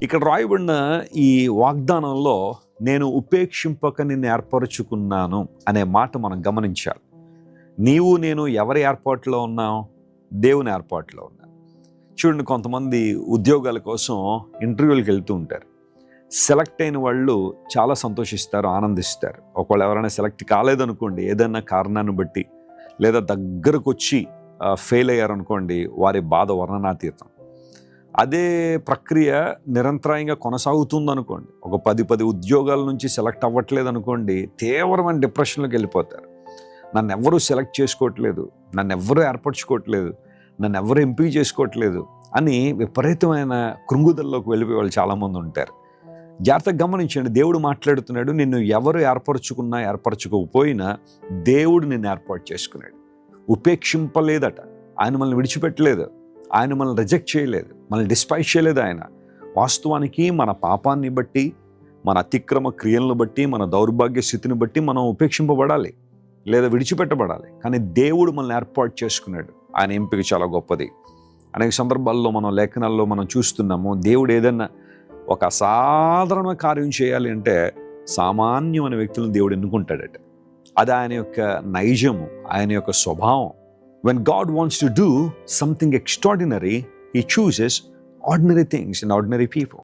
ఇక్కడ రాయబడిన ఈ వాగ్దానంలో నేను ఉపేక్షింపక నిన్ను ఏర్పరచుకున్నాను అనే మాట మనం గమనించాలి. నీవు నేను ఎవరి ఏర్పాటులో ఉన్నాం? దేవుని ఏర్పాటులో ఉన్నాం. చూడండి, కొంతమంది ఉద్యోగాల కోసం ఇంటర్వ్యూలకు వెళ్తూ ఉంటారు. సెలెక్ట్ అయిన వాళ్ళు చాలా సంతోషిస్తారు, ఆనందిస్తారు. ఒకవేళ ఎవరైనా సెలెక్ట్ కాలేదనుకోండి, ఏదైనా కారణాన్ని బట్టి లేదా దగ్గరకు వచ్చి ఫెయిల్ అయ్యారనుకోండి, వారి బాధ వర్ణనాతీతం. అదే ప్రక్రియ నిరంతరాయంగా కొనసాగుతుందనుకోండి, ఒక 10 ఉద్యోగాల నుంచి సెలెక్ట్ అవ్వట్లేదు అనుకోండి, తీవ్రమైన డిప్రెషన్లోకి వెళ్ళిపోతారు. నన్ను ఎవరూ సెలెక్ట్ చేసుకోవట్లేదు, నన్ను ఎవరూ ఏర్పరచుకోవట్లేదు, నన్ను ఎవరు ఎంపిక చేసుకోవట్లేదు అని విపరీతమైన కృంగుదల్లోకి వెళ్ళిపోయే వాళ్ళు చాలామంది ఉంటారు. జాగ్రత్తగా గమనించండి, దేవుడు మాట్లాడుతున్నాడు. నిన్ను ఎవరు ఏర్పరచుకున్నా ఏర్పరచుకోకపోయినా దేవుడు నిన్ను ఏర్పాటు చేసుకున్నాడు. ఉపేక్షింపలేదట, ఆయన మనల్ని విడిచిపెట్టలేదు, ఆయన మనల్ని రిజెక్ట్ చేయలేదు, మనల్ని డిస్పైజ్ చేయలేదు. ఆయన వాస్తవానికి మన పాపాన్ని బట్టి, మన అతిక్రమ క్రియలను బట్టి, మన దౌర్భాగ్య స్థితిని బట్టి మనం ఉపేక్షింపబడాలి లేదా విడిచిపెట్టబడాలి. కానీ దేవుడు మనల్ని ఏర్పాటు చేసుకున్నాడు. ఆయన ఎంపిక చాలా గొప్పది. అనేక సందర్భాల్లో మనం లేఖనాల్లో మనం చూస్తున్నాము, దేవుడు ఏదైనా ఒక అసాధారణ కార్యం చేయాలి అంటే సామాన్యమైన వ్యక్తులను దేవుడు ఎన్నుకుంటాడట. అది ఆయన యొక్క నైజము, ఆయన యొక్క స్వభావం. When God wants to do something extraordinary, He chooses ordinary things and ordinary people.